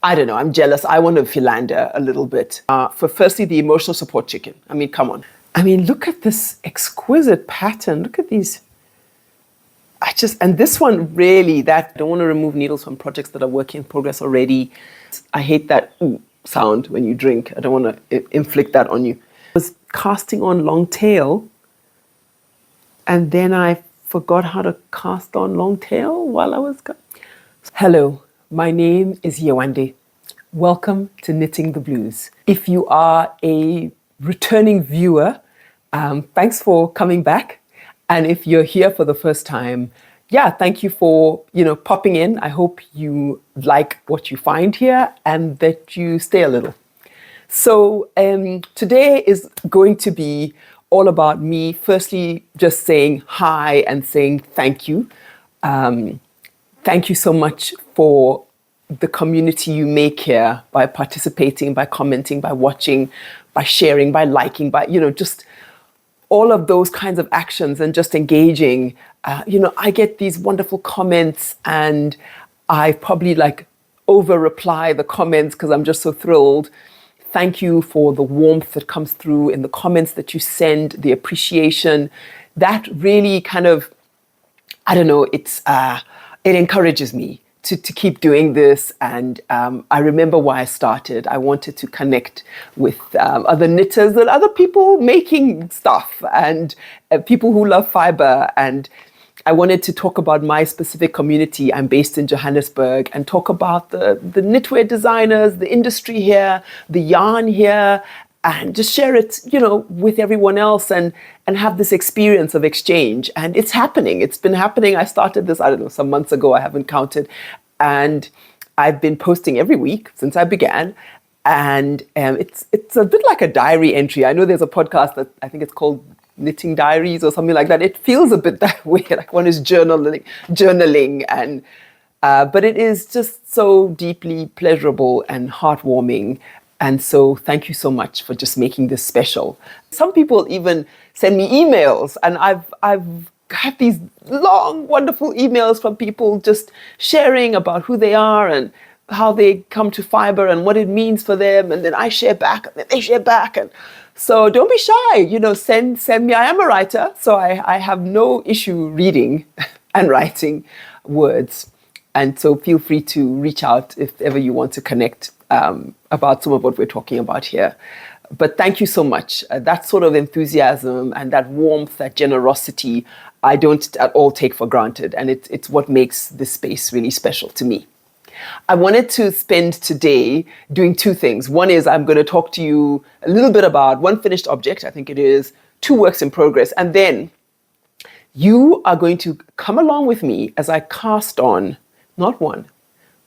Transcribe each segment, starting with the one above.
I don't know, I'm jealous. I want to philander a little bit. For firstly, the emotional support chicken. I mean, come on. I mean, look at this exquisite pattern. Look at these. And this one really, I don't want to remove needles from projects that are work in progress already. I hate that ooh sound when you drink. I don't want to inflict that on you. I was casting on long tail, and then I forgot how to cast on long tail while I was... Hello, my name is Yewande. Welcome to Knitting the Blues. If you are a returning viewer, thanks for coming back. And if you're here for the first time, yeah, thank you for, popping in. I hope you like what you find here and that you stay a little. So today is going to be all about me, firstly, just saying hi and saying thank you. Thank you so much for the community you make here by participating, by commenting, by watching, by sharing, by liking, by, just all of those kinds of actions and just engaging. I get these wonderful comments and I probably over reply the comments because I'm just so thrilled. Thank you for the warmth that comes through in the comments that you send, the appreciation. That really kind of, it encourages me to keep doing this. And I remember why I started. I wanted to connect with other knitters and other people making stuff and people who love fiber. And I wanted to talk about my specific community. I'm based in Johannesburg, and talk about the knitwear designers, the industry here, the yarn here, and just share it, with everyone else and have this experience of exchange. And it's happening. It's been happening. I started this, some months ago, I haven't counted. And I've been posting every week since I began. And it's a bit like a diary entry. I know there's a podcast that I think it's called Knitting Diaries or something like that. It feels a bit that way, like one is journaling and but it is just so deeply pleasurable and heartwarming. And so thank you so much for just making this special. Some people even send me emails, and I've had these long, wonderful emails from people just sharing about who they are and how they come to fiber and what it means for them. And then I share back, and then they share back. And so don't be shy, send me. I am a writer, so I have no issue reading and writing words. And so feel free to reach out if ever you want to connect about some of what we're talking about here. But thank you so much. That sort of enthusiasm and that warmth, that generosity, I don't at all take for granted. And it's what makes this space really special to me. I wanted to spend today doing two things. One is I'm going to talk to you a little bit about one finished object, I think it is, two works in progress. And then you are going to come along with me as I cast on not one,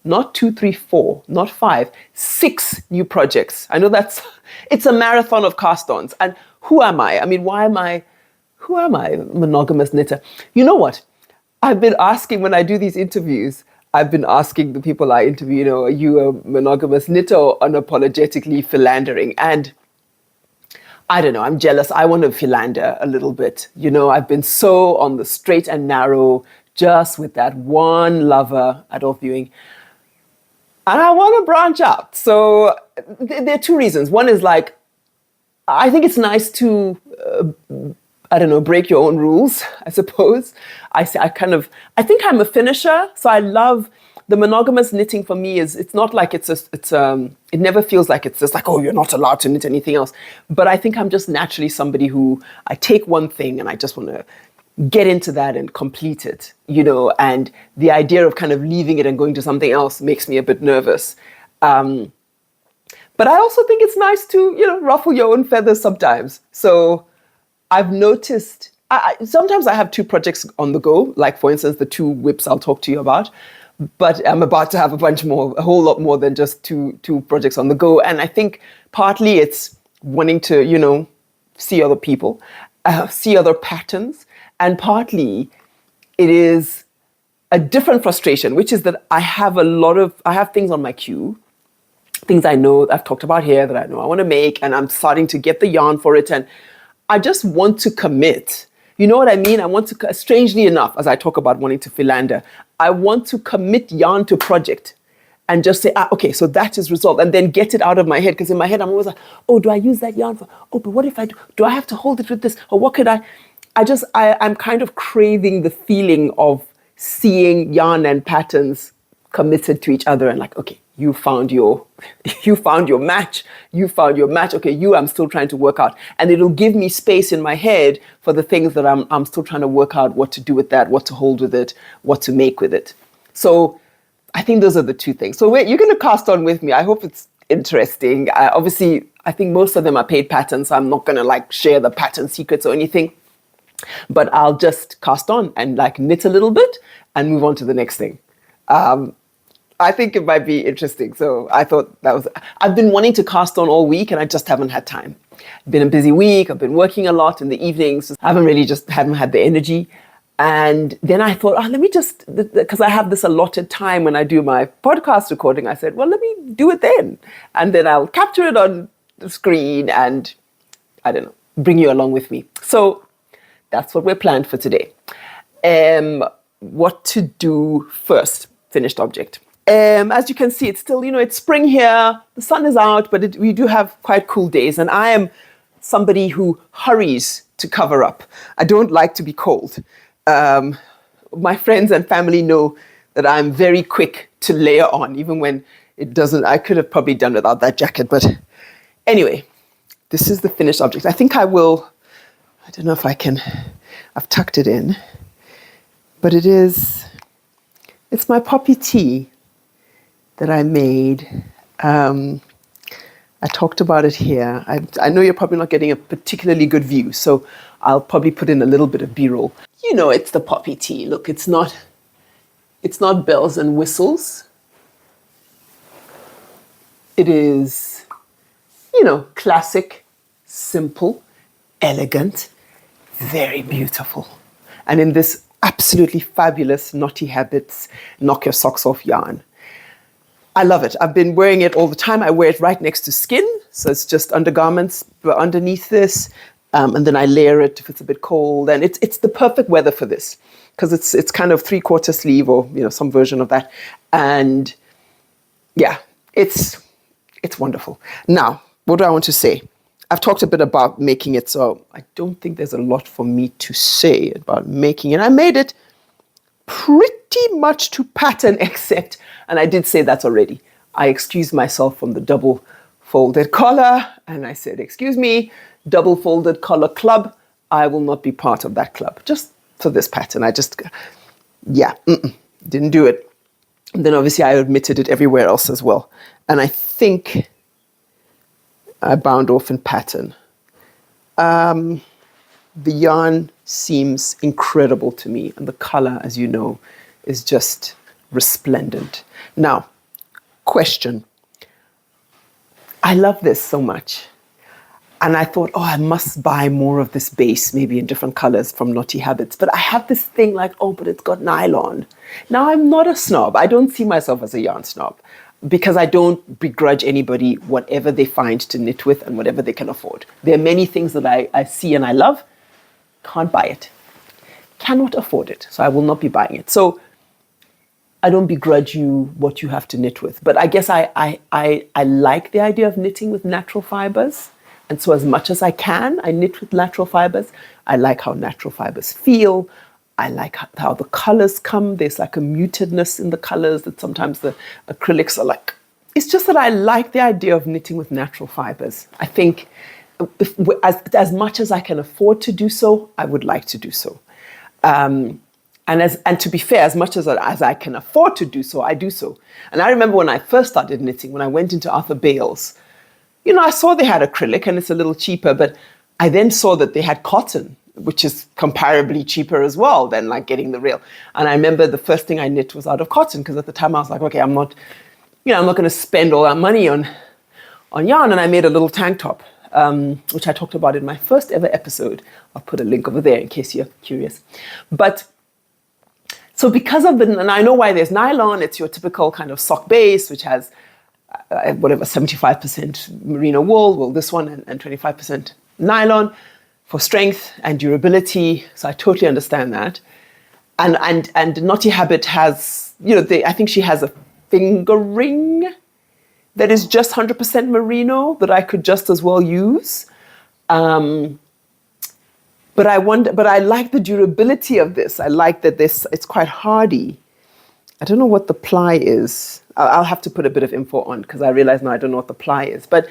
not 2, 3, 4, not 5, 6 new projects. I know it's a marathon of cast-ons. And who am I? I mean, who am I, monogamous knitter? You know what? I've been asking when I do these interviews, I've been asking the people I interview, are you a monogamous knitter or unapologetically philandering? And I don't know, I'm jealous. I want to philander a little bit. I've been so on the straight and narrow, just with that one lover at all viewing. And I want to branch out. So there are two reasons. One is I think it's nice to, break your own rules, I suppose. I think I'm a finisher. So I love the monogamous knitting. For me it's not like it never feels like it's just like, oh, you're not allowed to knit anything else. But I think I'm just naturally somebody who, I take one thing and I just want to get into that and complete it, and the idea of kind of leaving it and going to something else makes me a bit nervous. But I also think it's nice to, ruffle your own feathers sometimes. So I've noticed, sometimes I have 2 projects on the go, like for instance, the 2 WIPS I'll talk to you about, but I'm about to have a whole lot more than just two projects on the go. And I think partly it's wanting to, see other people, see other patterns. And partly it is a different frustration, which is that I have things on my queue, things I know I've talked about here that I know I want to make, and I'm starting to get the yarn for it. And I just want to commit. You know what I mean? I want to, strangely enough, as I talk about wanting to philander, I want to commit yarn to project and just say, okay, so that is resolved, and then get it out of my head. Because in my head, I'm always like, oh, do I use that yarn for, oh, but what if I do I have to hold it with this? Or what could I'm kind of craving the feeling of seeing yarn and patterns committed to each other and like, okay, you found your match. Okay, I'm still trying to work out. And it'll give me space in my head for the things that I'm still trying to work out, what to do with that, what to hold with it, what to make with it. So I think those are the two things. So you're going to cast on with me. I hope it's interesting. Obviously, I think most of them are paid patterns, so I'm not going to like share the pattern secrets or anything. But I'll just cast on and like knit a little bit and move on to the next thing. I think it might be interesting. So I thought I've been wanting to cast on all week and I just haven't had time. It's been a busy week. I've been working a lot in the evenings. I haven't had the energy. And then I thought, let me just, because I have this allotted time when I do my podcast recording, I said, well, let me do it then. And then I'll capture it on the screen and, I don't know, bring you along with me. So that's what we're planned for today. What to do first, finished object. As you can see, it's still, it's spring here. The sun is out, but we do have quite cool days. And I am somebody who hurries to cover up. I don't like to be cold. My friends and family know that I'm very quick to layer on, even when it doesn't. I could have probably done without that jacket. But anyway, this is the finished object. I think I don't know if I can. I've tucked it in. But it's my poppy tea that I made. I talked about it here. I know you're probably not getting a particularly good view, so I'll probably put in a little bit of B-roll. It's the poppy tea. Look, it's not bells and whistles. It is, classic, simple, elegant, very beautiful. And in this absolutely fabulous Knotty Habits Knock Your Socks Off yarn. I love it. I've been wearing it all the time. I wear it right next to skin. So it's just undergarments underneath this. And then I layer it if it's a bit cold. And it's the perfect weather for this because it's kind of 3/4 sleeve or, some version of that. And yeah, it's wonderful. Now, what do I want to say? I've talked a bit about making it, so I don't think there's a lot for me to say about making it. I made it pretty much to pattern, except, and I did say that already, I excused myself from the double folded collar, and I said, excuse me, double folded collar club, I will not be part of that club, just for this pattern. Didn't do it. And then obviously I omitted it everywhere else as well. And I think I bound off in pattern. The yarn seems incredible to me, and the color, as you know, is just resplendent. Now, question. I love this so much. And I thought, I must buy more of this base, maybe in different colors from Knotty Habits. But I have this thing like, but it's got nylon. Now, I'm not a snob. I don't see myself as a yarn snob because I don't begrudge anybody whatever they find to knit with and whatever they can afford. There are many things that I see and I love. Can't buy it. Cannot afford it. So I will not be buying it. So I don't begrudge you what you have to knit with. But I guess I like the idea of knitting with natural fibers. And so as much as I can, I knit with natural fibers. I like how natural fibers feel. I like how the colors come. There's like a mutedness in the colors that sometimes the acrylics are like. It's just that I like the idea of knitting with natural fibers. I think as much as I can afford to do so, I would like to do so. And to be fair, as much as I can afford to do so, I do so. And I remember when I first started knitting, when I went into Arthur Bale's, I saw they had acrylic and it's a little cheaper, but I then saw that they had cotton, which is comparably cheaper as well than like getting the real. And I remember the first thing I knit was out of cotton because at the time I was like, okay, I'm not going to spend all that money on yarn. And I made a little tank top, which I talked about in my first ever episode. I'll put a link over there in case you're curious. But so because of and I know why there's nylon, it's your typical kind of sock base, which has 75% merino wool, well, this one, and 25% nylon for strength and durability. So I totally understand that. And Knotty Habit has, I think she has a fingering that is just 100% merino that I could just as well use. But I like the durability of this. I like that it's quite hardy. I don't know what the ply is. I'll have to put a bit of info on because I realize now I don't know what the ply is. But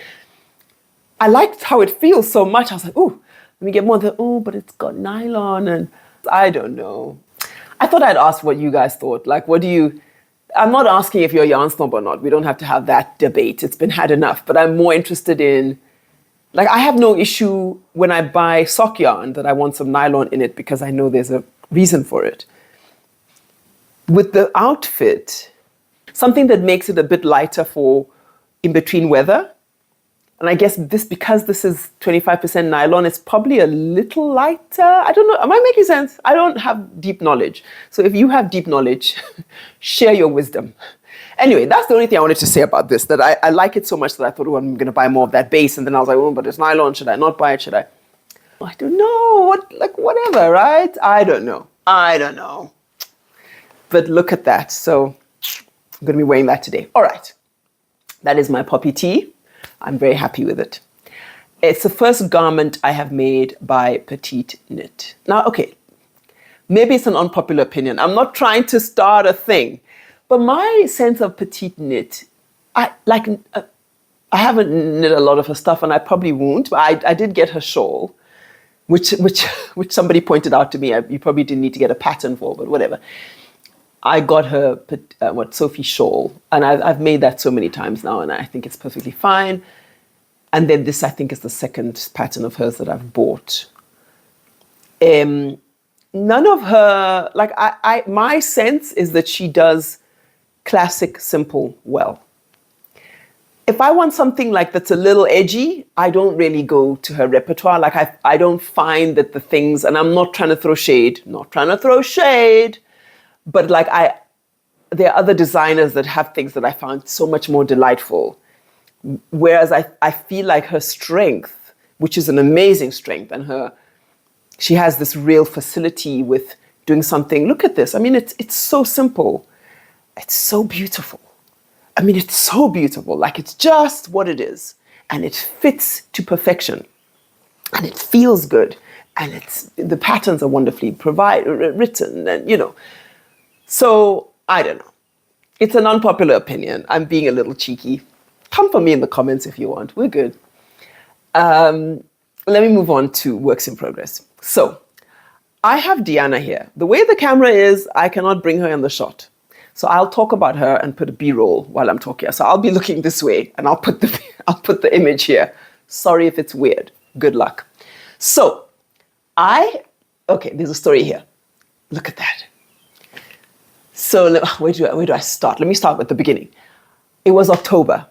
I liked how it feels so much. I was like, ooh, let me get more. But it's got nylon and I don't know. I thought I'd ask what you guys thought. Like, I'm not asking if you're a yarn snob or not. We don't have to have that debate. It's been had enough. But I'm more interested in, like, I have no issue when I buy sock yarn that I want some nylon in it because I know there's a reason for it. With the outfit, something that makes it a bit lighter for in between weather. And I guess because this is 25% nylon, it's probably a little lighter. I don't know. Am I making sense? I don't have deep knowledge. So if you have deep knowledge, share your wisdom. Anyway, that's the only thing I wanted to say about this, that I like it so much that I thought, I'm going to buy more of that base. And then I was like, but it's nylon. Should I not buy it? Should I? I don't know. Whatever, right? I don't know. But look at that. So I'm going to be wearing that today. All right. That is my poppy tee. I'm very happy with it. It's the first garment I have made by Petiteknit. Now, okay, maybe it's an unpopular opinion. I'm not trying to start a thing, but my sense of Petiteknit, I haven't knit a lot of her stuff, and I probably won't. But I did get her shawl, which somebody pointed out to me. You probably didn't need to get a pattern for, but whatever. I got her Sophie shawl, and I've made that so many times now, and I think it's perfectly fine. And then this, I think, is the second pattern of hers that I've bought. None of her, my sense is that she does classic, simple well. If I want something that's a little edgy, I don't really go to her repertoire. I don't find that the things, and I'm not trying to throw shade, but there are other designers that have things that I found so much more delightful. Whereas I feel like her strength, which is an amazing strength, and she has this real facility with doing something. Look at this. I mean, it's so simple. It's so beautiful. I mean, it's so beautiful. It's just what it is. And it fits to perfection. And it feels good. And the patterns are wonderfully written, and So, I don't know. It's an unpopular opinion. I'm being a little cheeky. Come for me in the comments if you want. We're good. Let me move on to works in progress. So, I have Deanna here. The way the camera is, I cannot bring her in the shot. So I'll talk about her and put a B-roll while I'm talking. So I'll be looking this way, and I'll put the image here. Sorry if it's weird. Good luck. So, there's a story here. Look at that. So where do I start? Let me start with the beginning. It was October,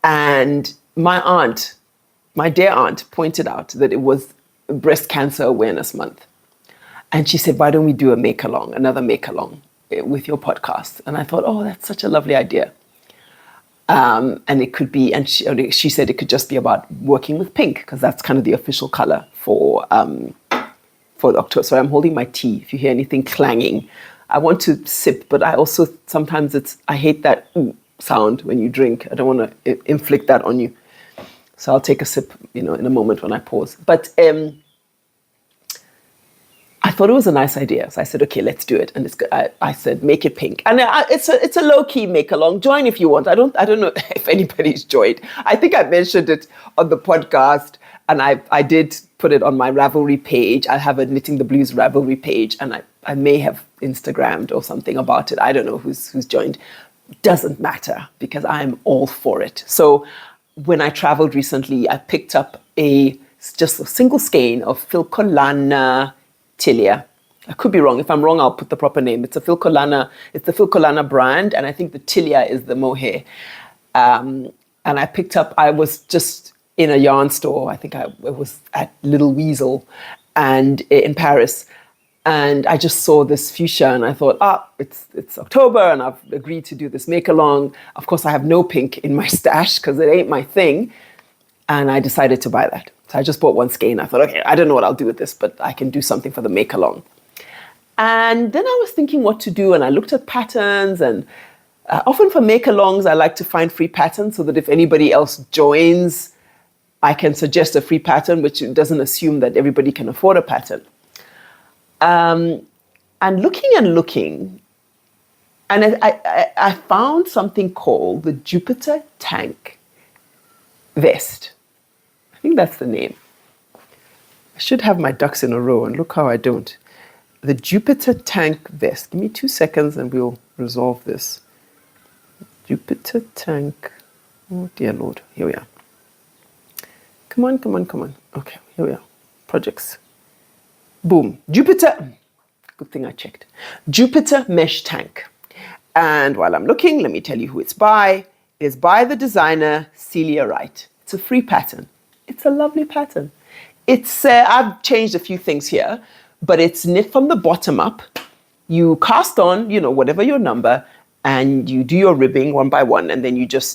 and my dear aunt, pointed out that it was Breast Cancer Awareness Month. And she said, why don't we do another make-along with your podcast? And I thought, that's such a lovely idea. And it could be, and she said it could just be about working with pink, because that's kind of the official color for the October. So I'm holding my tea. If you hear anything clanging, I want to sip, but I also, sometimes I hate that sound when you drink. I don't want to inflict that on you. So I'll take a sip, in a moment when I pause. But I thought it was a nice idea. So I said, okay, let's do it. And I said, make it pink. And it's a low-key make-along. Join if you want. I don't know if anybody's joined. I think I mentioned it on the podcast, and I did put it on my Ravelry page. I have a Knitting the Blues Ravelry page, and I may have Instagrammed or something about it. I don't know who's joined. Doesn't matter, because I'm all for it. So when I traveled recently, I picked up just a single skein of Filcolana Tilia. I could be wrong. If I'm wrong, I'll put the proper name. It's the Filcolana brand, and I think the Tilia is the Mohair. And I was just in a yarn store. I think it was at Little Weasel and in Paris. And I just saw this fuchsia, and I thought, it's October, and I've agreed to do this make-along. Of course, I have no pink in my stash because it ain't my thing. And I decided to buy that. So I just bought one skein. I thought, okay, I don't know what I'll do with this, but I can do something for the make-along. And then I was thinking what to do, and I looked at patterns, and Often for make-alongs, I like to find free patterns so that if anybody else joins, I can suggest a free pattern, which doesn't assume that everybody can afford a pattern. And looking, and I found something called the Jupiter Tank Vest. I think that's the name. I should have my ducks in a row, and look how I don't. The Jupiter Tank Vest. Give me 2 seconds and we'll resolve this. Jupiter Tank. Oh dear Lord. Here we are. Come on, come on, come on. Okay, here we are. Projects. Boom. Jupiter. Good thing I checked. Jupiter Mesh Tank. And while I'm looking, let me tell you who it's by. It is by the designer Celia Wright. It's a free pattern. It's a lovely pattern. It's I've changed a few things here, but it's knit from the bottom up. You cast on, you know, whatever your number, and you do your ribbing one by one, and then you join.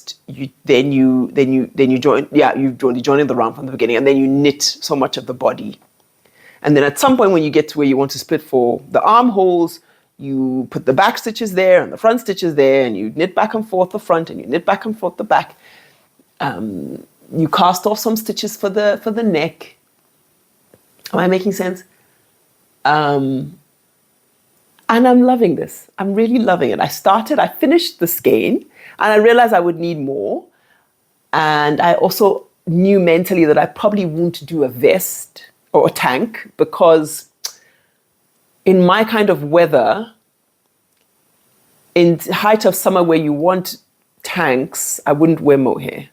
Yeah, you join the round from the beginning, and then you knit so much of the body. And then at some point, when you get to where you want to split for the armholes, you put the back stitches there and the front stitches there, and you knit back and forth the front, and you knit back and forth the back. You cast off some stitches for the neck. Am I making sense? And I'm loving this. I'm really loving it. I finished the skein, and I realized I would need more. And I also knew mentally that I probably won't do a vest or a tank, because in my kind of weather, in height of summer where you want tanks, I wouldn't wear mohair.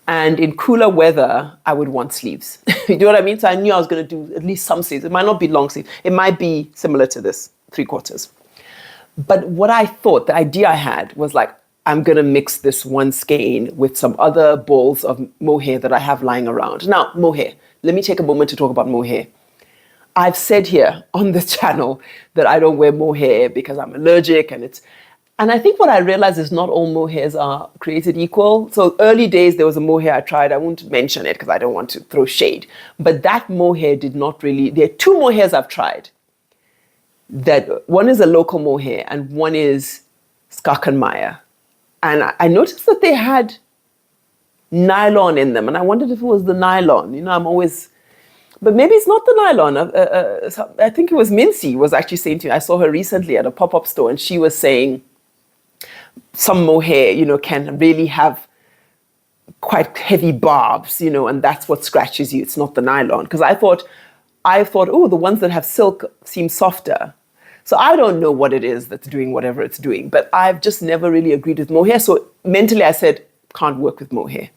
And in cooler weather, I would want sleeves. You know what I mean? So I knew I was going to do at least some sleeves. It might not be long sleeves. It might be similar to this, 3/4. But what I thought, the idea I had was like, I'm going to mix this one skein with some other balls of mohair that I have lying around. Now, mohair. Let me take a moment to talk about mohair. I've said here on the channel that I don't wear mohair because I'm allergic, and I think what I realized is not all mohairs are created equal. So early days, there was a mohair I tried. I won't mention it because I don't want to throw shade. But that mohair did not really, there are 2 mohairs I've tried. That one is a local mohair and one is Skakenmeyer. And I noticed that they had nylon in them. And I wondered if it was the nylon. You know, but maybe it's not the nylon. I think it was Mincy was actually saying to me, I saw her recently at a pop-up store, and she was saying, some mohair, you know, can really have quite heavy barbs, you know, and that's what scratches you. It's not the nylon. Because I thought, oh, the ones that have silk seem softer. So I don't know what it is that's doing whatever it's doing, but I've just never really agreed with mohair. So mentally I said, can't work with mohair.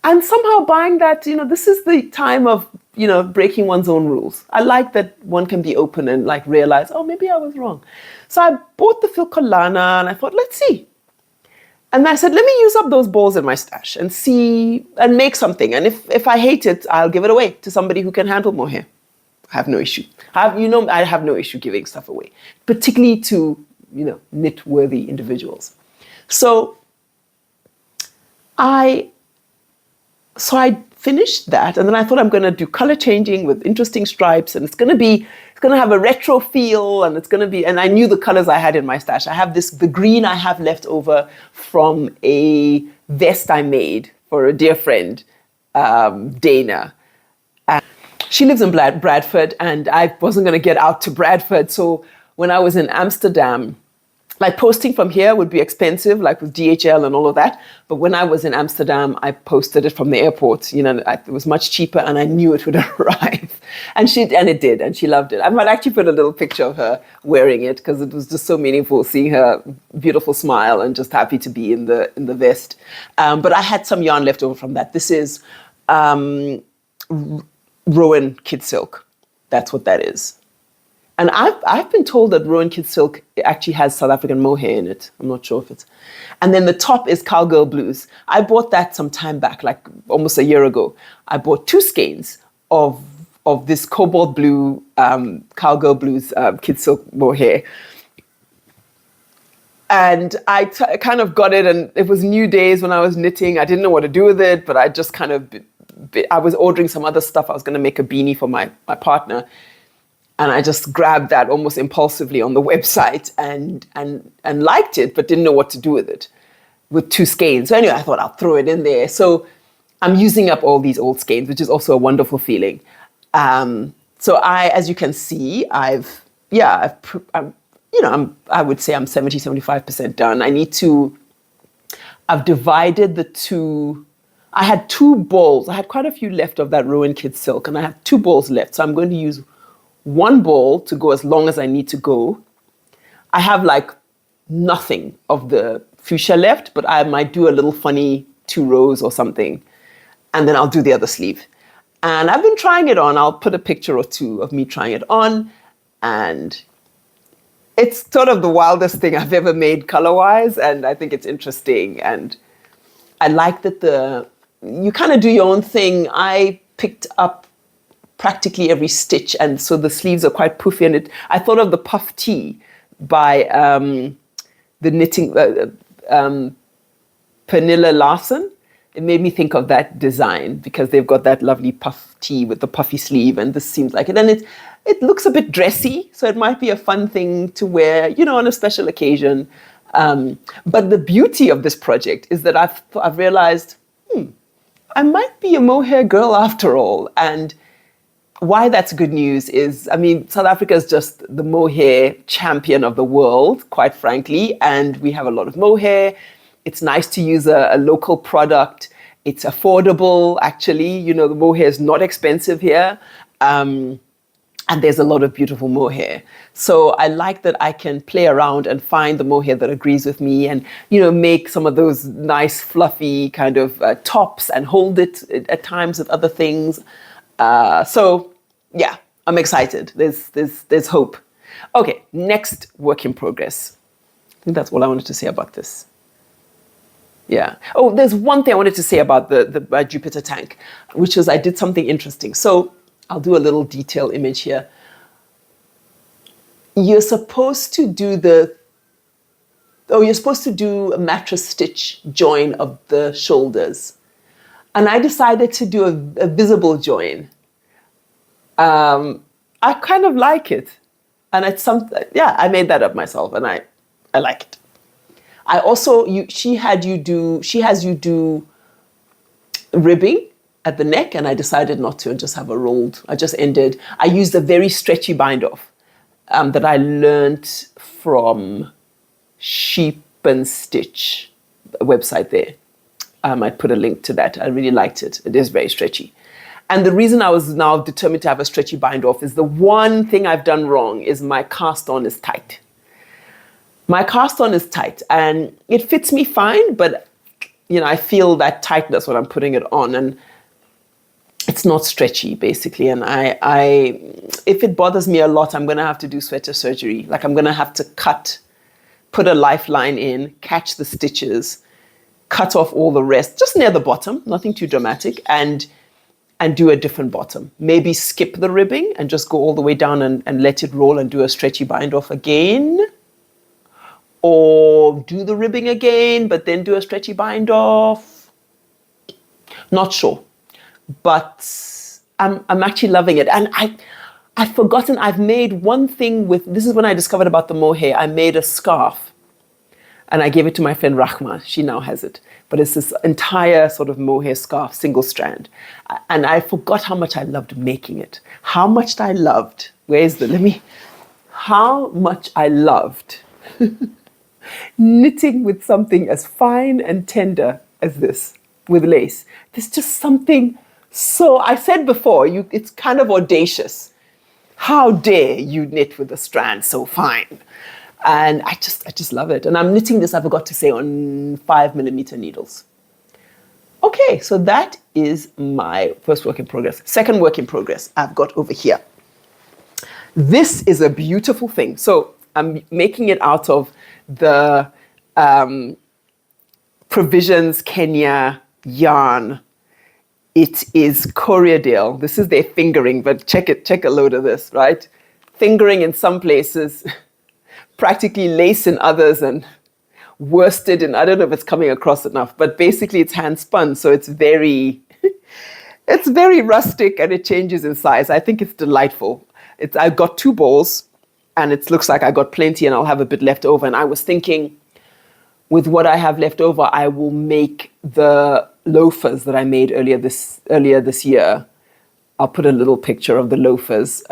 And somehow buying that, you know, this is the time of, you know, breaking one's own rules. I like that one can be open and like realize, oh, maybe I was wrong. So I bought the Filcolana and I thought, let's see. And I said, let me use up those balls in my stash and see and make something. And if I hate it, I'll give it away to somebody who can handle mohair. I have no issue. I have no issue giving stuff away, particularly to, you know, knit-worthy individuals. So I finished that, and then I thought I'm going to do color changing with interesting stripes, and it's going to have a retro feel, and I knew the colors I had in my stash. I have the green I have left over from a vest I made for a dear friend, Dana. She lives in Bradford, and I wasn't going to get out to Bradford. So when I was in Amsterdam, like posting from here would be expensive, like with DHL and all of that. But when I was in Amsterdam, I posted it from the airport. You know, it was much cheaper, and I knew it would arrive. And it did, and she loved it. I might actually put a little picture of her wearing it because it was just so meaningful seeing her beautiful smile and just happy to be in the vest. But I had some yarn left over from that. This is Rowan Kid Silk. That's what that is. And I've been told that Rowan Kid Silk actually has South African mohair in it. I'm not sure if it's. And then the top is Cowgirl Blues. I bought that some time back, like almost a year ago. I bought 2 skeins of this cobalt blue Cowgirl Blues Kid Silk mohair. And I kind of got it, and it was new days when I was knitting. I didn't know what to do with it, but I just kind of, I was ordering some other stuff. I was going to make a beanie for my partner. And I just grabbed that almost impulsively on the website and liked it, but didn't know what to do with it, with 2 skeins. So anyway, I thought I'll throw it in there. So I'm using up all these old skeins, which is also a wonderful feeling. So as you can see, I would say I'm 70, 75% done. I've divided the 2. I had 2 balls. I had quite a few left of that Rowan Kid silk, and I have 2 balls left. So I'm going to use 1 ball to go as long as I need to go. I have like nothing of the fuchsia left, but I might do a little funny 2 rows or something, and then I'll do the other sleeve. And I've been trying it on. I'll put a picture or 2 of me trying it on, and it's sort of the wildest thing I've ever made color-wise, and I think it's interesting. And I like that you kind of do your own thing. I picked up practically every stitch, and so the sleeves are quite poofy. And I thought of the puff tee by the knitting Pernilla Larson. It made me think of that design because they've got that lovely puff tee with the puffy sleeve, and this seems like it. And it looks a bit dressy, so it might be a fun thing to wear, on a special occasion. But the beauty of this project is that I've realized, I might be a mohair girl after all. And why that's good news is, South Africa is just the mohair champion of the world, quite frankly, and we have a lot of mohair. It's nice to use a local product. It's affordable, actually. The mohair is not expensive here. And there's a lot of beautiful mohair. So I like that I can play around and find the mohair that agrees with me and, make some of those nice, fluffy kind of tops and hold it at times with other things. So yeah, I'm excited. There's hope. Okay, next work in progress. I think that's all I wanted to say about this. Yeah. Oh, there's one thing I wanted to say about the Jupiter tank, which was I did something interesting. So I'll do a little detail image here. You're supposed to do a mattress stitch join of the shoulders. And I decided to do a visible join. I kind of like it. And it's I made that up myself and I like it. I also, she has you do ribbing at the neck, and I decided not to and just have a rolled. I used a very stretchy bind off that I learned from Sheep and Stitch website there. I might put a link to that. I really liked it. It is very stretchy. And the reason I was now determined to have a stretchy bind off is the one thing I've done wrong is my cast on is tight. My cast on is tight and it fits me fine, but I feel that tightness when I'm putting it on and it's not stretchy basically. And if it bothers me a lot, I'm going to have to do sweater surgery. Like I'm going to have to put a lifeline in, catch the stitches, cut off all the rest, just near the bottom, nothing too dramatic, and do a different bottom. Maybe skip the ribbing and just go all the way down and let it roll and do a stretchy bind off again. Or do the ribbing again, but then do a stretchy bind off. Not sure, but I'm actually loving it. And I've forgotten, I've made one thing this is when I discovered about the mohair. I made a scarf and I gave it to my friend Rahma. She now has it. But it's this entire sort of mohair scarf, single strand. And I forgot how much I loved making it. How much I loved knitting with something as fine and tender as this, with lace. There's just something I said before, it's kind of audacious. How dare you knit with a strand so fine? And I just love it. And I'm knitting this, I forgot to say, on 5mm needles. Okay, so that is my first work in progress. Second work in progress I've got over here. This is a beautiful thing. So I'm making it out of the Provisions Kenya yarn. It is Coriadale. This is their fingering, but check a load of this, right? Fingering in some places, practically lace in others, and worsted in, I don't know if it's coming across enough, but basically it's hand spun, so it's very rustic and it changes in size. I think it's delightful. I got 2 balls, and it looks like I got plenty, and I'll have a bit left over. And I was thinking, with what I have left over, I will make the loafers that I made earlier this year. I'll put a little picture of the loafers.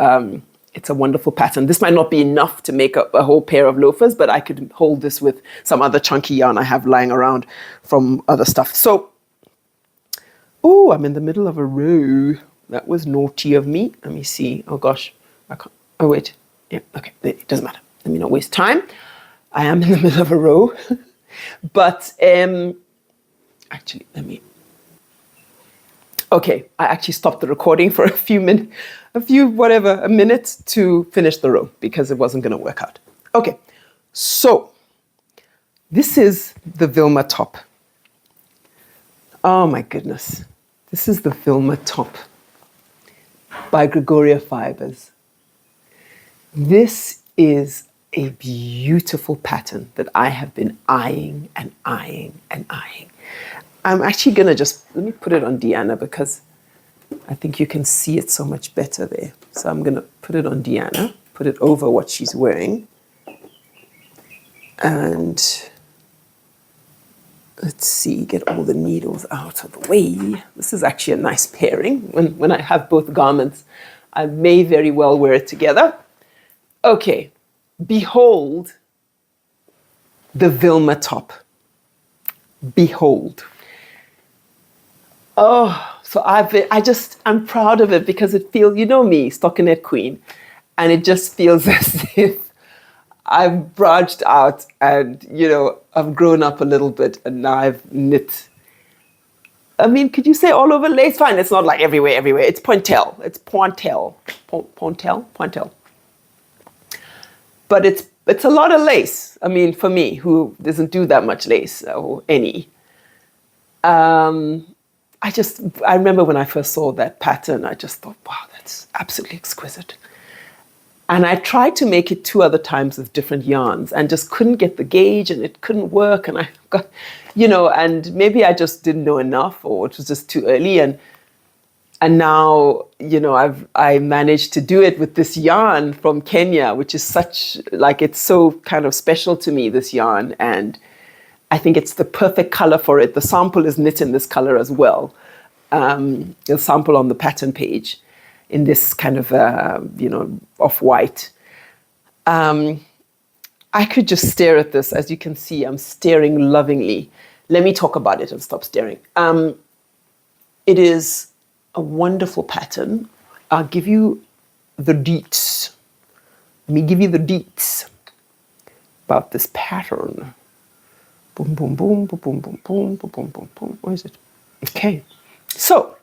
It's a wonderful pattern. This might not be enough to make a whole pair of loafers, but I could hold this with some other chunky yarn I have lying around from other stuff. So, oh, I'm in the middle of a row. That was naughty of me. Let me see. Oh gosh, I can't. Oh wait. Yeah. Okay. It doesn't matter. Let me not waste time. I am in the middle of a row, but actually, let me. Okay, I actually stopped the recording for a minute to finish the row because it wasn't going to work out. Okay, so this is the Vilma top. Oh my goodness. This is the Vilma top by Gregoria Fibers. This is a beautiful pattern that I have been eyeing and eyeing and eyeing. I'm actually going to let me put it on Deanna because I think you can see it so much better there. So I'm going to put it on Deanna, put it over what she's wearing. And let's see, get all the needles out of the way. This is actually a nice pairing. When I have both garments, I may very well wear it together. Okay, behold the Vilma top. Behold. Oh, so I'm proud of it because it feels, you know me, stockinette queen, and it just feels as if I've branched out and, I've grown up a little bit and now I've knit. I mean, could you say all over lace? Fine, it's not like everywhere. It's pointelle. It's pointelle. Pointelle. But it's a lot of lace. I mean, for me, who doesn't do that much lace or any. I remember when I first saw that pattern, I just thought, wow, that's absolutely exquisite. And I tried to make it 2 other times with different yarns and just couldn't get the gauge and it couldn't work. And I got, and maybe I just didn't know enough or it was just too early. And now, I managed to do it with this yarn from Kenya, which is it's so kind of special to me, this yarn. And I think it's the perfect color for it. The sample is knit in this color as well. The sample on the pattern page in this kind of, off-white. I could just stare at this. As you can see, I'm staring lovingly. Let me talk about it and stop staring. It is a wonderful pattern. I'll give you the deets. Let me give you the deets about this pattern. Boom, boom, boom, boom, boom, boom, boom, boom, boom, boom, boom. Where is it? Okay. So,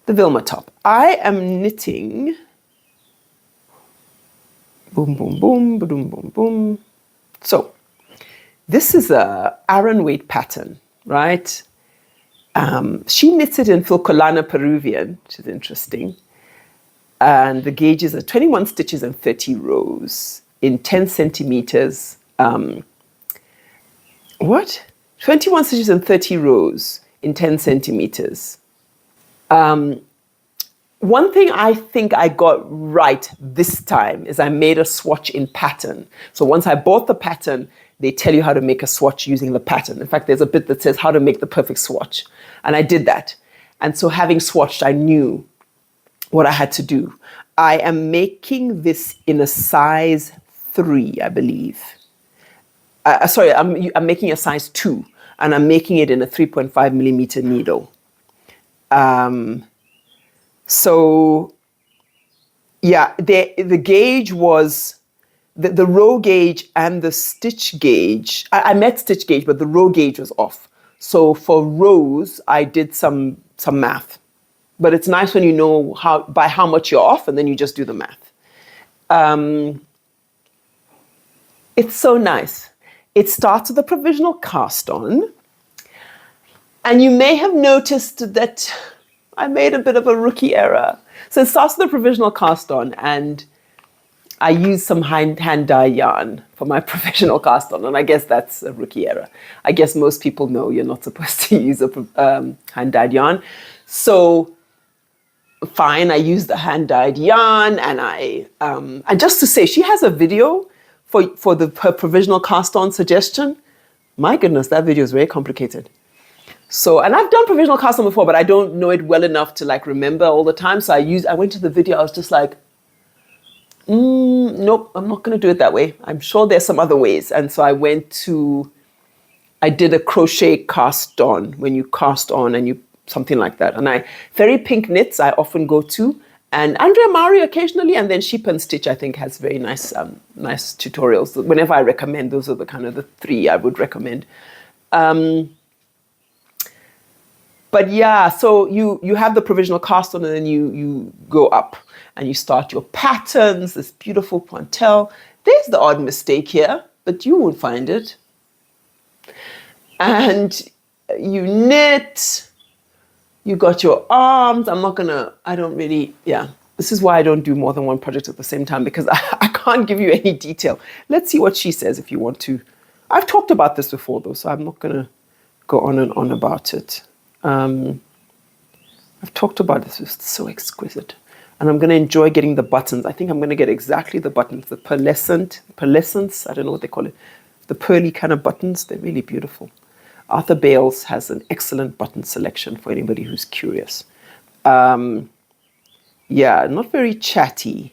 the Vilma top. I am knitting. Boom, boom, boom, boom, boom, boom. So, this is a Aran weight pattern, right? She knits it in Filcolana Peruvian, which is interesting. And the gauges are 21 stitches and 30 rows in 10 centimeters. 21 stitches and 30 rows in 10 centimeters. One thing I think I got right this time is I made a swatch in pattern. So once I bought the pattern, they tell you how to make a swatch using the pattern. In fact, there's a bit that says how to make the perfect swatch. And I did that. And so having swatched, I knew what I had to do. I am making this in a size 3, I believe. I'm making a size 2, and I'm making it in a 3.5 millimeter needle. So, yeah, the gauge was, the row gauge and the stitch gauge, I met stitch gauge, but the row gauge was off. So for rows, I did some math. But it's nice when you know by how much you're off, and then you just do the math. It's so nice. It starts with a provisional cast on. And you may have noticed that I made a bit of a rookie error. So it starts with a provisional cast on, and I used some hand dye yarn for my provisional cast on, and I guess that's a rookie error. I guess most people know you're not supposed to use a hand dyed yarn. So fine. I use the hand-dyed yarn, and and just to say, she has a video for her provisional cast-on suggestion. My goodness, that video is very complicated. So, and I've done provisional cast-on before, but I don't know it well enough to like remember all the time. So I went to the video. I was just like, nope, I'm not going to do it that way. I'm sure there's some other ways. And so I did a crochet cast on, when you cast on and you, something like that. And Fairy Pink Knits, I often go to, and Andrea Mari occasionally, and then Sheep and Stitch, I think, has very nice, nice tutorials. Whenever I recommend, those are the kind of the three I would recommend. But yeah, so you have the provisional cast on, and then you go up and you start your patterns, this beautiful pointelle. There's the odd mistake here, but you won't find it. And you knit, you got your arms. This is why I don't do more than one project at the same time, because I can't give you any detail. Let's see what she says if you want to. I've talked about this before though, so I'm not gonna go on and on about it. I've talked about this, it's so exquisite. And I'm going to enjoy getting the buttons. I think I'm going to get exactly the buttons, the pearlescence, I don't know what they call it. The pearly kind of buttons, they're really beautiful. Arthur Bales has an excellent button selection for anybody who's curious. Yeah, not very chatty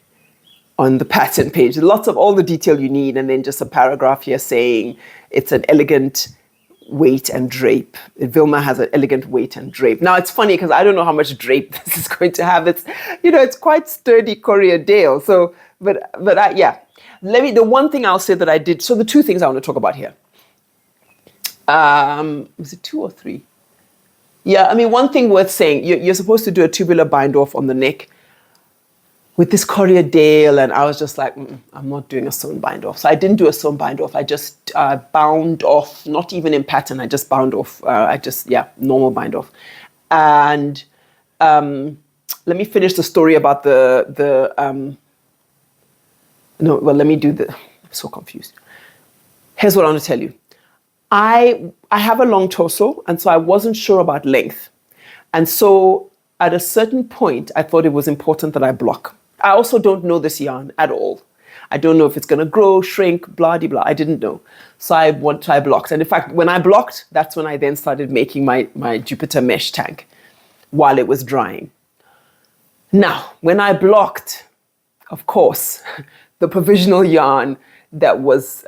on the pattern page. Lots of all the detail you need, and then just a paragraph here saying it's an elegant weight and drape. Vilma has an elegant weight and drape. Now it's funny because I don't know how much drape this is going to have. It's, it's quite sturdy Courier Dale. So, yeah. The one thing I'll say that I did, so the two things I want to talk about here. Was it 2 or 3? Yeah, I mean, one thing worth saying, you're supposed to do a tubular bind off on the neck with this Courier Dale, and I was just like, I'm not doing a sewn bind off. So I didn't do a sewn bind off. I just bound off, not even in pattern. I just bound off. Normal bind off. And let me finish the story about I'm so confused. Here's what I want to tell you. I have a long torso, and so I wasn't sure about length. And so at a certain point, I thought it was important that I block. I also don't know this yarn at all. I don't know if it's going to grow, shrink, blah, de blah. I didn't know. So I blocked. And in fact, when I blocked, that's when I then started making my Jupiter mesh tank while it was drying. Now, when I blocked, of course, the provisional yarn that was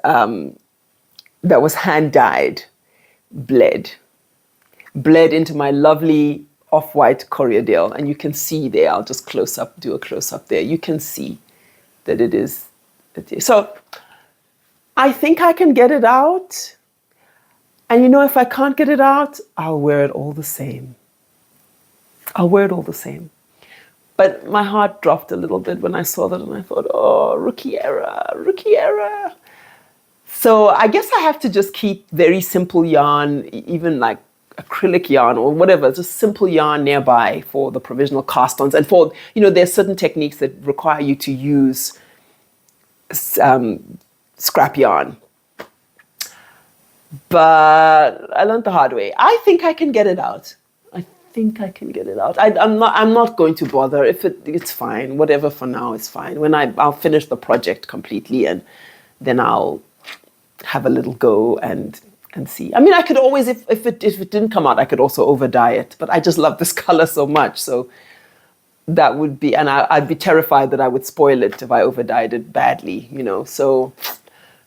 hand-dyed bled into my lovely off-white Courier Dale, and you can see there, I'll just do a close-up there. You can see that it is. So I think I can get it out. And if I can't get it out, I'll wear it all the same. But my heart dropped a little bit when I saw that, and I thought, oh, rookie error. So I guess I have to just keep very simple yarn, even like acrylic yarn or whatever, just simple yarn nearby for the provisional cast-ons. And for, there's certain techniques that require you to use scrap yarn. But I learned the hard way. I think I can get it out. I'm not going to bother. If it's fine. Whatever for now is fine. I'll finish the project completely, and then I'll have a little go and see. I mean, I could always, if it didn't come out, I could also over dye it. But I just love this color so much, so that would be, and I'd be terrified that I would spoil it if I over dyed it badly, So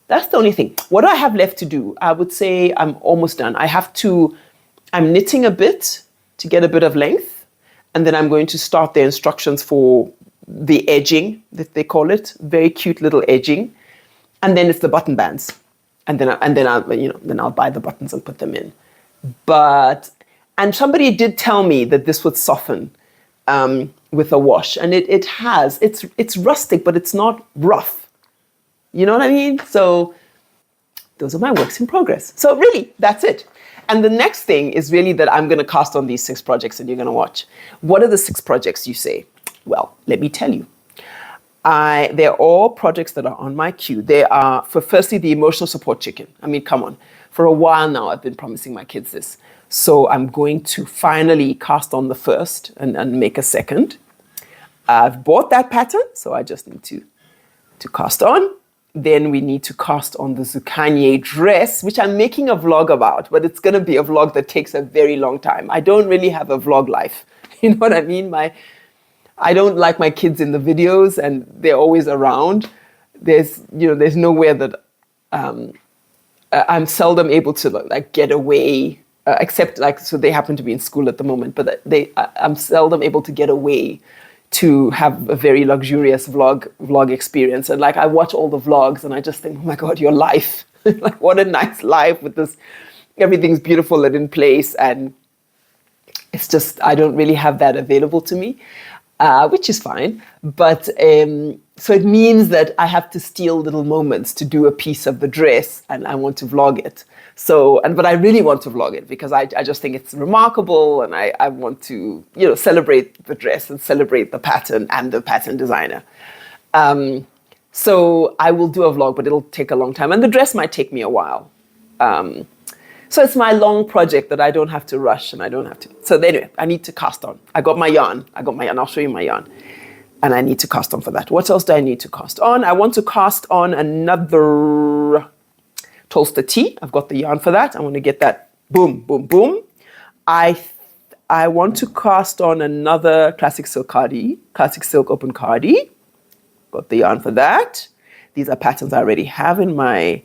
that's the only thing. What do I have left to do? I would say I'm almost done. I'm knitting a bit to get a bit of length, and then I'm going to start the instructions for the edging, that they call it, very cute little edging, and then it's the button bands. And then I'll buy the buttons and put them in. And somebody did tell me that this would soften with a wash, and it has. It's rustic, but it's not rough. You know what I mean? So those are my works in progress. So really, that's it. And the next thing is really that I'm going to cast on these 6 projects, and you're going to watch. What are the 6 projects, you say? Well, let me tell you. They're all projects that are on my queue. They are, firstly, the emotional support chicken. I mean, come on. For a while now, I've been promising my kids this. So I'm going to finally cast on the first and make a second. I've bought that pattern, so I just need to cast on. Then we need to cast on the Zucchini dress, which I'm making a vlog about, but it's going to be a vlog that takes a very long time. I don't really have a vlog life. You know what I mean? I don't like my kids in the videos, and they're always around. There's nowhere that I'm seldom able to like get away, except so they happen to be in school at the moment, but I'm seldom able to get away to have a very luxurious vlog experience. And like I watch all the vlogs and I just think, oh my God, your life, like what a nice life with this, everything's beautiful and in place. And it's just, I don't really have that available to me, which is fine. But so it means that I have to steal little moments to do a piece of the dress and I want to vlog it. But I really want to vlog it because I just think it's remarkable, and I want to, celebrate the dress and celebrate the pattern and the pattern designer. So I will do a vlog, but it'll take a long time, and the dress might take me a while. So it's my long project that I don't have to rush, and I don't have to. So anyway, I need to cast on. I got my yarn. I'll show you my yarn. And I need to cast on for that. What else do I need to cast on? I want to cast on another Tolster tee. I've got the yarn for that. I want to get that boom, boom, boom. I want to cast on another classic silk open cardi. Got the yarn for that. These are patterns I already have in my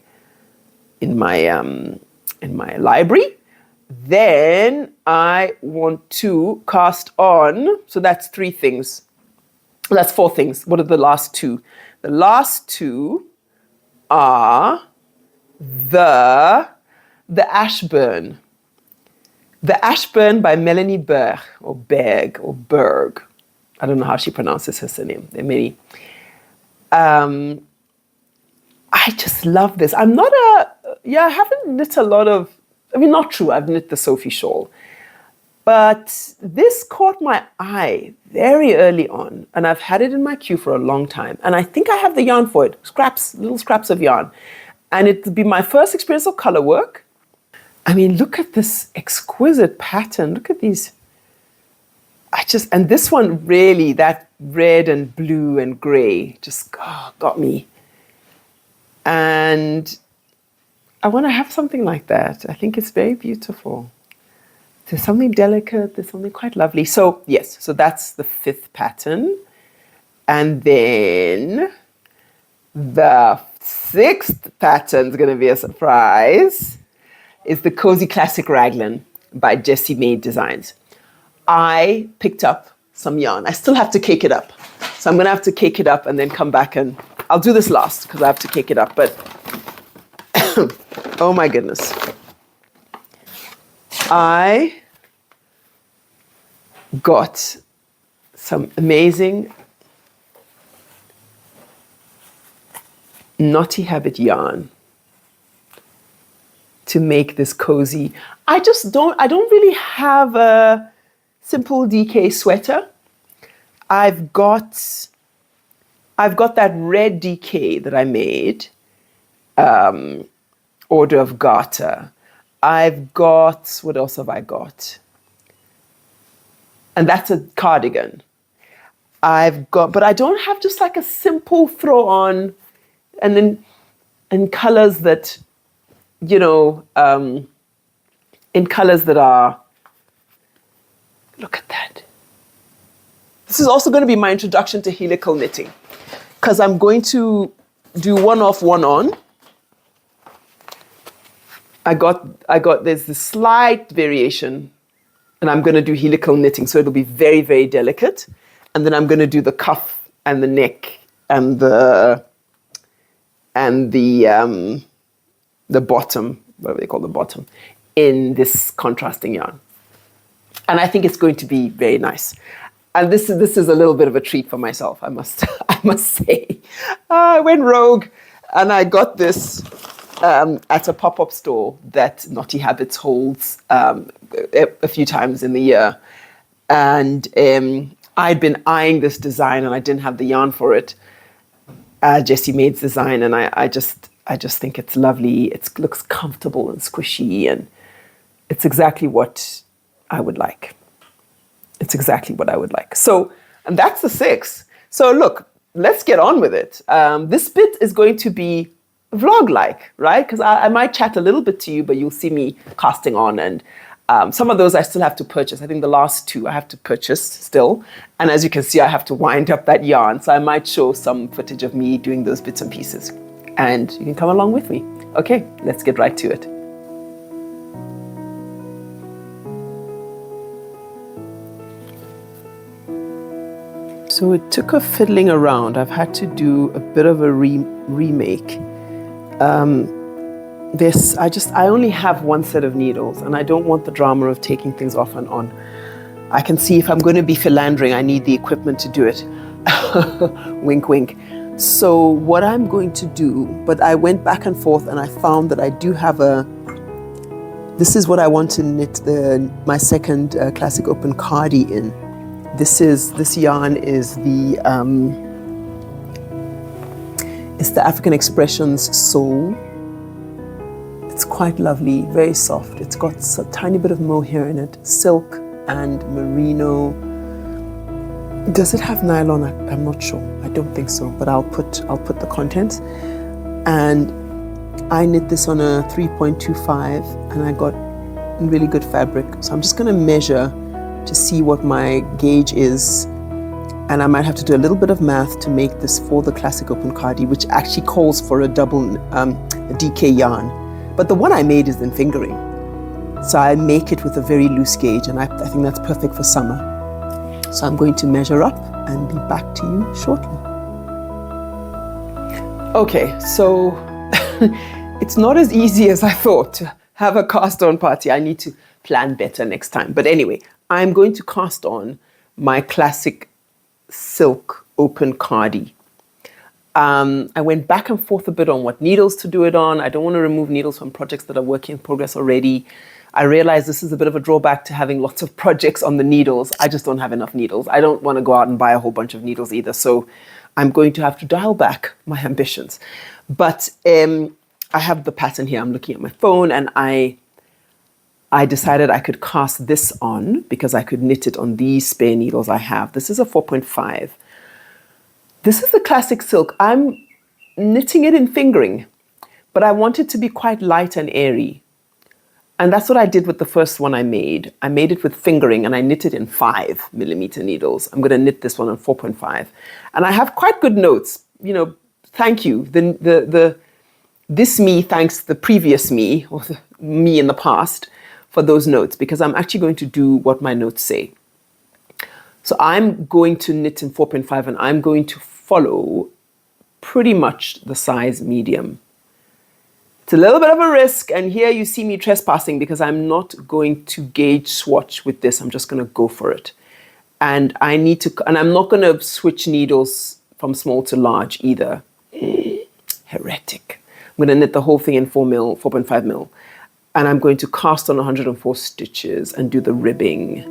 library. Then I want to cast on. So that's 3 things. That's 4 things. What are the last 2? The last 2 are the Ashburn. The Ashburn by Melanie Berg, or Berg, or Berg. I don't know how she pronounces her surname. There are many. I just love this. I haven't knit a lot of, not true, I've knit the Sophie shawl. But this caught my eye very early on, and I've had it in my queue for a long time. And I think I have the yarn for it, little scraps of yarn. And it'll be my first experience of color work. Look at this exquisite pattern. Look at these. And this one really, that red and blue and gray just got me. And I want to have something like that. I think it's very beautiful. There's something delicate, there's something quite lovely. So yes, so that's the 5th pattern. And then the 6th pattern is going to be a surprise. It's the Cozy Classic Raglan by Jessie Maid Designs. I picked up some yarn. I still have to cake it up. So I'm going to have to cake it up and then come back, and I'll do this last because I have to cake it up. But oh my goodness. I got some amazing Knotty Habit yarn to make this cozy. I don't really have a simple DK sweater. I've got that red DK that I made, Order of Garter. I've got, what else have I got? And that's a cardigan. But I don't have just like a simple throw on, and then in colors that, in colors that are, look at that. This is also going to be my introduction to helical knitting, because I'm going to do one off, one on. There's this slight variation, and I'm going to do helical knitting, so it'll be very, very delicate. And then I'm going to do the cuff and the neck and the bottom, whatever they call the bottom, in this contrasting yarn. And I think it's going to be very nice. And this is a little bit of a treat for myself, I must say. I went rogue, and I got this at a pop-up store that Knotty Habits holds a few times in the year. And I'd been eyeing this design, and I didn't have the yarn for it. Jessie Maid's design, and I just think it's lovely. It looks comfortable and squishy, and it's exactly what I would like. So And that's the 6. So look, let's get on with it. This bit is going to be vlog-like, right? Because I might chat a little bit to you, but you'll see me casting on. And some of those I still have to purchase. I think the last 2 I have to purchase still. And as you can see, I have to wind up that yarn. So I might show some footage of me doing those bits and pieces. And you can come along with me. Okay, let's get right to it. So it took a fiddling around. I've had to do a bit of a remake. I only have 1 set of needles, and I don't want the drama of taking things off and on. I can see if I'm going to be philandering, I need the equipment to do it. Wink, wink. So what I'm going to do, but I went back and forth and I found that I do have this is what I want to knit my second classic open cardi in. This yarn is it's the African Expressions Soul. It's quite lovely, very soft. It's got a tiny bit of mohair in it, silk and merino. Does it have nylon? I'm not sure. I don't think so, but I'll put the contents. And I knit this on a 3.25, and I got really good fabric. So I'm just going to measure to see what my gauge is, and I might have to do a little bit of math to make this for the classic open cardi, which actually calls for a double a DK yarn. But the one I made is in fingering, so I make it with a very loose gauge, and I think that's perfect for summer. So I'm going to measure up and be back to you shortly. Okay, so it's not as easy as I thought to have a cast on party. I need to plan better next time. But anyway, I'm going to cast on my classic silk open cardi. I went back and forth a bit on what needles to do it on. I don't want to remove needles from projects that are work in progress already. I realize this is a bit of a drawback to having lots of projects on the needles. I just don't have enough needles. I don't want to go out and buy a whole bunch of needles either. So I'm going to have to dial back my ambitions. But I have the pattern here. I'm looking at my phone, and I decided I could cast this on because I could knit it on these spare needles I have. This is a 4.5. This is the classic silk. I'm knitting it in fingering, but I want it to be quite light and airy. And that's what I did with the first one I made. I made it with fingering, and I knit it in 5mm needles. I'm going to knit this one on 4.5. And I have quite good notes. You know, thank you. This me thanks the previous me, or the me in the past, for those notes, because I'm actually going to do what my notes say. So I'm going to knit in 4.5, and I'm going to follow pretty much the size medium. It's a little bit of a risk, and here you see me trespassing because I'm not going to gauge swatch with this. I'm just going to go for it. And I'm not going to switch needles from small to large either. Heretic. I'm going to knit the whole thing in 4.5 mil. And I'm going to cast on 104 stitches and do the ribbing.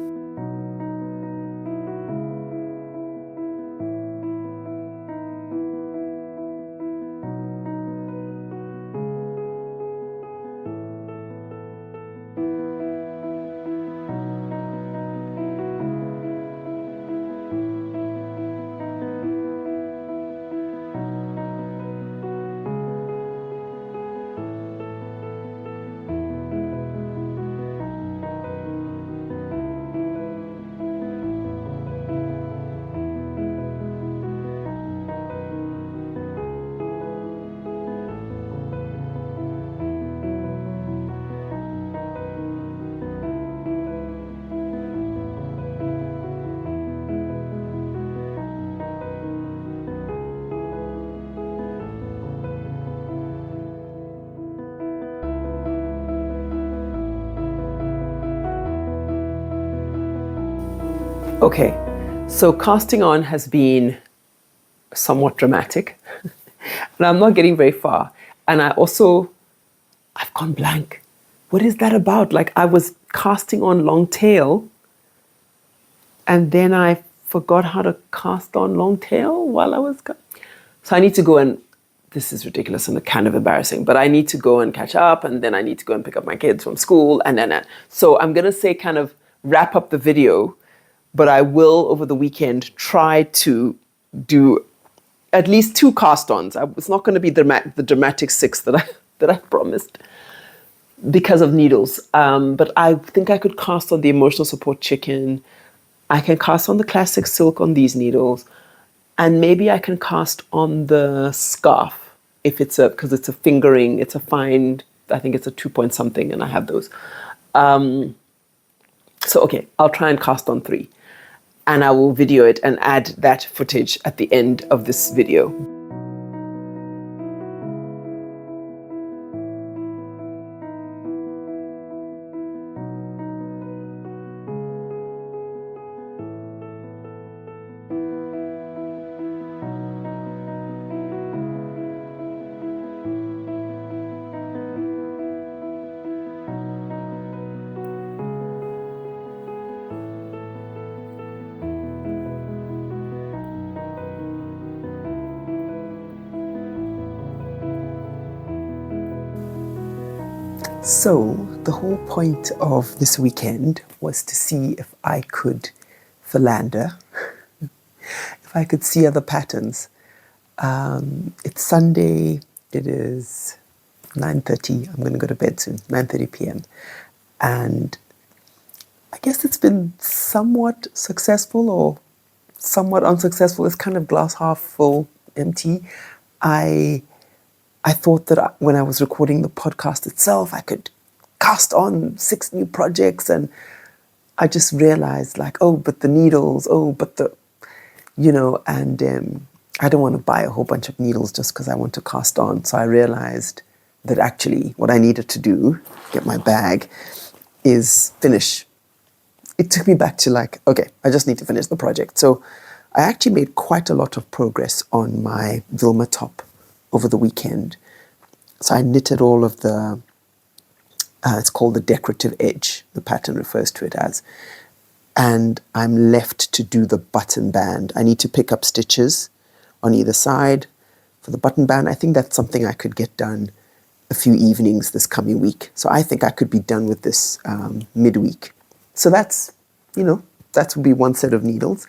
Okay, so casting on has been somewhat dramatic and I'm not getting very far. And I've gone blank. What is that about? Like, I was casting on long tail and then I forgot how to cast on long tail while I was... So I need to go and... This is ridiculous and kind of embarrassing, but I need to go and catch up, and then I need to go and pick up my kids from school. And then, so I'm going to say kind of wrap up the video but I will over the weekend try to do at least 2 cast-ons. It's not going to be the dramatic 6 that I promised because of needles. But I think I could cast on the emotional support chicken. I can cast on the classic silk on these needles, and maybe I can cast on the scarf if because it's a fingering, it's a fine, I think it's a 2 point something, and I have those. So okay, I'll try and cast on 3, and I will video it and add that footage at the end of this video. So the whole point of this weekend was to see if I could philander, if I could see other patterns. It's Sunday, it is 9:30, I'm going to go to bed soon, 9:30 p.m. And I guess it's been somewhat successful or somewhat unsuccessful. It's kind of glass half full, empty. I thought that when I was recording the podcast itself, I could cast on 6 new projects, and I just realized like, oh, but the needles, oh, but the, and I don't want to buy a whole bunch of needles just because I want to cast on. So I realized that actually what I needed to do, get my bag, is finish. It took me back to like, okay, I just need to finish the project. So I actually made quite a lot of progress on my Vilma top over the weekend. So I knitted all of the, it's called the decorative edge, the pattern refers to it as, and I'm left to do the button band. I need to pick up stitches on either side for the button band. I think that's something I could get done a few evenings this coming week. So I think I could be done with this midweek. So that's, that would be one set of needles.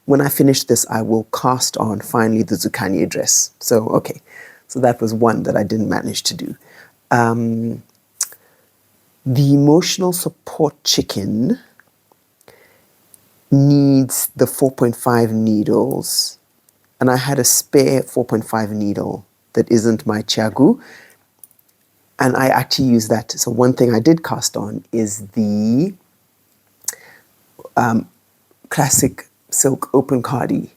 When I finish this, I will cast on finally the zucchini dress. So, okay. So that was one that I didn't manage to do. The emotional support chicken needs the 4.5 needles. And I had a spare 4.5 needle that isn't my chiagu. And I actually use that. So one thing I did cast on is the classic silk open cardi.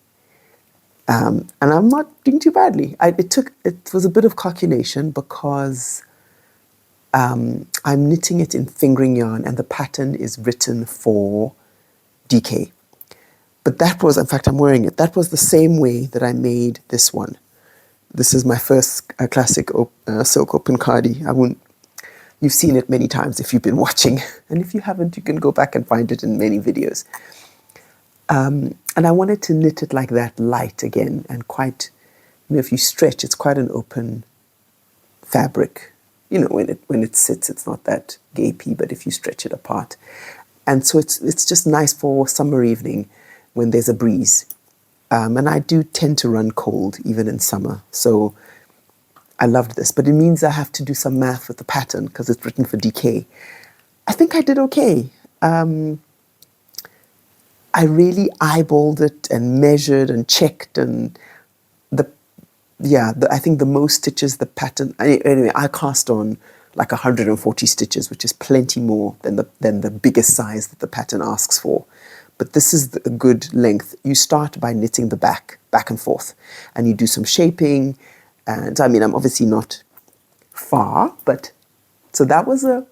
And I'm not doing too badly. It was a bit of calculation because I'm knitting it in fingering yarn and the pattern is written for DK. But that was, in fact, I'm wearing it. That was the same way that I made this one. This is my first classic silk open cardi. You've seen it many times if you've been watching. And if you haven't, you can go back and find it in many videos. And I wanted to knit it like that, light again, and quite, if you stretch, it's quite an open fabric. When it sits, it's not that gapey, but if you stretch it apart. And so it's just nice for summer evening when there's a breeze. And I do tend to run cold even in summer. So I loved this, but it means I have to do some math with the pattern because it's written for DK. I think I did okay. I really eyeballed it and measured and checked, and I think the most stitches, the pattern, anyway, I cast on like 140 stitches, which is plenty more than the biggest size that the pattern asks for. But this is a good length. You start by knitting the back and forth, and you do some shaping. And I mean, I'm obviously not far, but so that was a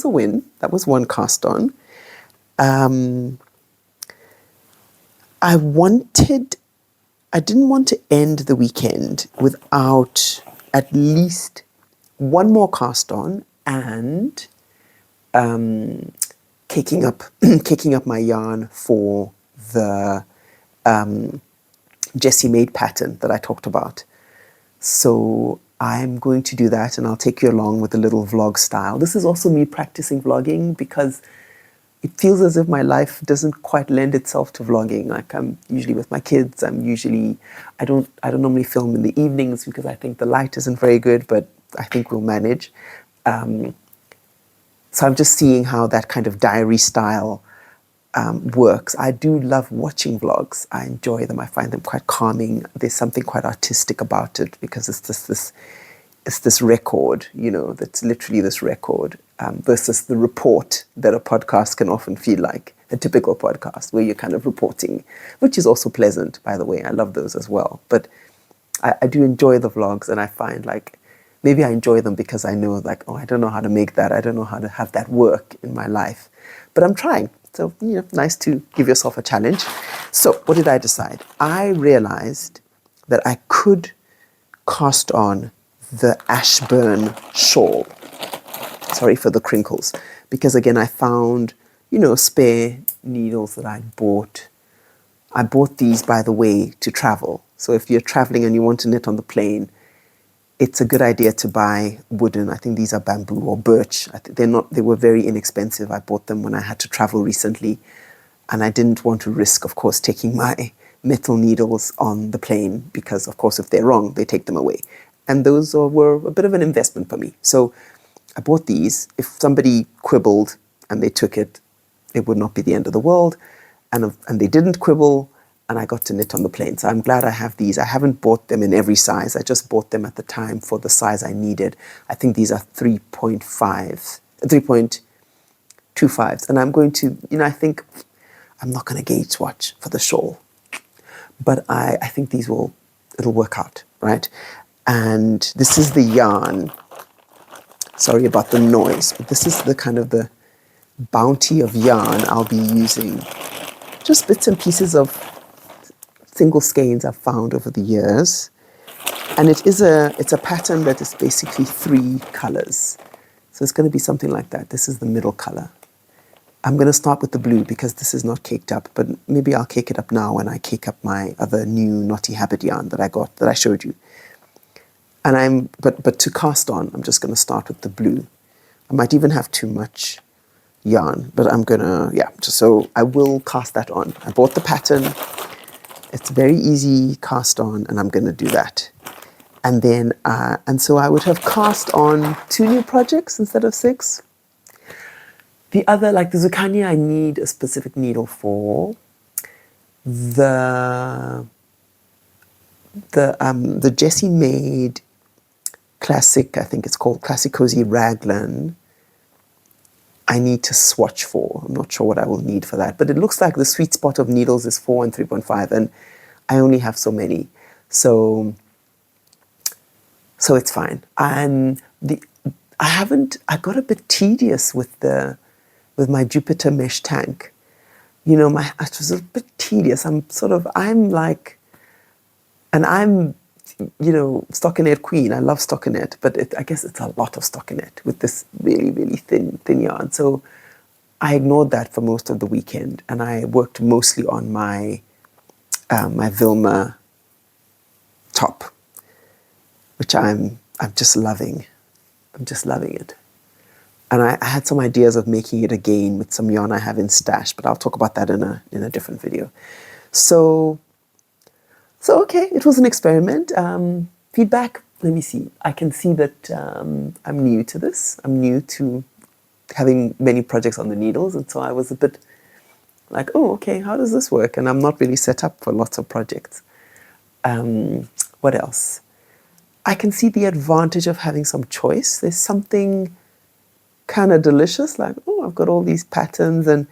win. That was one cast on. I didn't want to end the weekend without at least one more cast on and kicking up my yarn for the Jessie made pattern that I talked about. So I'm going to do that, and I'll take you along with a little vlog style. This is also me practicing vlogging because it feels as if my life doesn't quite lend itself to vlogging. Like I'm usually with my kids. I don't normally film in the evenings because I think the light isn't very good, but I think we'll manage. So I'm just seeing how that kind of diary style works. I do love watching vlogs. I enjoy them. I find them quite calming. There's something quite artistic about it because it's just this record, that's literally this record, versus the report that a podcast can often feel like, a typical podcast where you're kind of reporting, which is also pleasant, by the way. I love those as well. But I do enjoy the vlogs, and I find like maybe I enjoy them because I know like, oh, I don't know how to make that. I don't know how to have that work in my life, but I'm trying. So, nice to give yourself a challenge. So what did I decide? I realized that I could cast on the Ashburn shawl. Sorry for the crinkles. Because again, I found, spare needles that I bought. I bought these, by the way, to travel. So if you're traveling and you want to knit on the plane, it's a good idea to buy wooden. I think these are bamboo or birch. They were very inexpensive. I bought them when I had to travel recently. And I didn't want to risk, of course, taking my metal needles on the plane because, of course, if they're wrong, they take them away. And those were a bit of an investment for me. So I bought these. If somebody quibbled and they took it, it would not be the end of the world. And they didn't quibble, and I got to knit on the plane. So I'm glad I have these. I haven't bought them in every size. I just bought them at the time for the size I needed. I think these are 3.25s. And I'm going to, I think I'm not going to gauge swatch for the shawl. But I think it'll work out, right? And this is the yarn. Sorry about the noise, but this is the kind of the bounty of yarn I'll be using. Just bits and pieces of single skeins I've found over the years. And it's a pattern that is basically 3 colors. So it's going to be something like that. This is the middle color. I'm going to start with the blue because this is not caked up, but maybe I'll cake it up now when I cake up my other new Knotty Habit yarn that I showed you. And but to cast on, I'm just going to start with the blue. I might even have too much yarn, but I'm going to, so I will cast that on. I bought the pattern. It's very easy cast on, and I'm going to do that. And then, and so I would have cast on 2 new projects instead of 6. The other, like the zucchini, I need a specific needle for. The Jessie made classic, I think it's called Classic Cozy Raglan, I need to swatch for. I'm not sure what I will need for that, but it looks like the sweet spot of needles is 4 and 3.5, and I only have so many, so it's fine. And I got a bit tedious with my Jupiter mesh tank. It was a bit tedious. I'm stockinette queen. I love stockinette, but I guess it's a lot of stockinette with this really, really thin yarn. So I ignored that for most of the weekend, and I worked mostly on my Vilma top, which I'm just loving. I'm just loving it. And I had some ideas of making it again with some yarn I have in stash, but I'll talk about that in a different video. So okay, it was an experiment. Feedback, let me see. I can see that I'm new to this. I'm new to having many projects on the needles, and so I was a bit like, oh, okay, how does this work? And I'm not really set up for lots of projects. What else? I can see the advantage of having some choice. There's something kind of delicious, like, oh, I've got all these patterns, and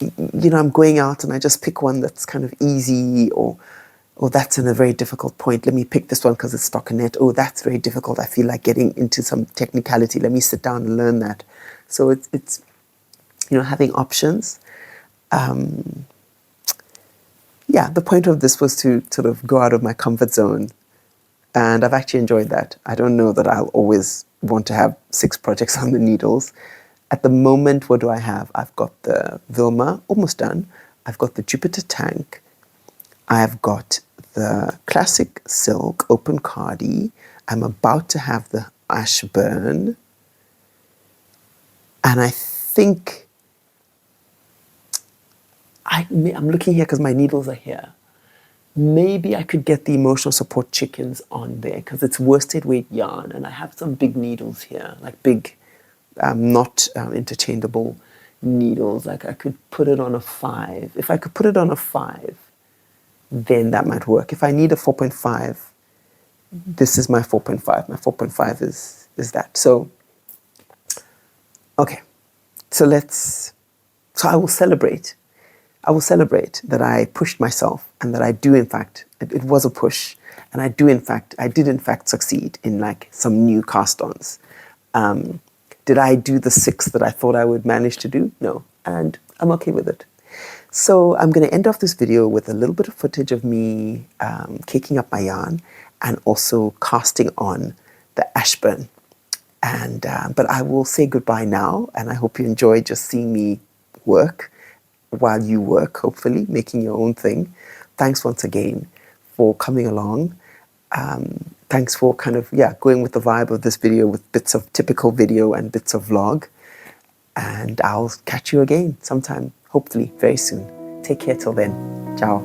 I'm going out and I just pick one that's kind of easy, or that's in a very difficult point. Let me pick this one because it's stockinette. Oh, that's very difficult. I feel like getting into some technicality. Let me sit down and learn that. So it's having options. The point of this was to sort of go out of my comfort zone, and I've actually enjoyed that. I don't know that I'll always want to have 6 projects on the needles. At the moment, what do I have? I've got the Vilma, almost done. I've got the Jupiter tank. I've got the classic silk open cardi. I'm about to have the Ashburn. And I think I'm looking here because my needles are here. Maybe I could get the emotional support chickens on there because it's worsted weight yarn, and I have some big needles here, like big, not interchangeable needles. Like I could put it on a 5. If I could put it on a 5, then that might work. If I need a 4.5, this is my 4.5. My 4.5 is that. So, okay. So I will celebrate. I will celebrate that I pushed myself and that I do, in fact, it was a push. And I did in fact succeed in like some new cast-ons. Did I do the 6 that I thought I would manage to do? No. And I'm okay with it. So I'm going to end off this video with a little bit of footage of me caking up my yarn and also casting on the Ashburn. And but I will say goodbye now, and I hope you enjoy just seeing me work while you work, hopefully, making your own thing. Thanks once again for coming along. Thanks for kind of, going with the vibe of this video with bits of typical video and bits of vlog. And I'll catch you again sometime, hopefully very soon. Take care till then. Ciao.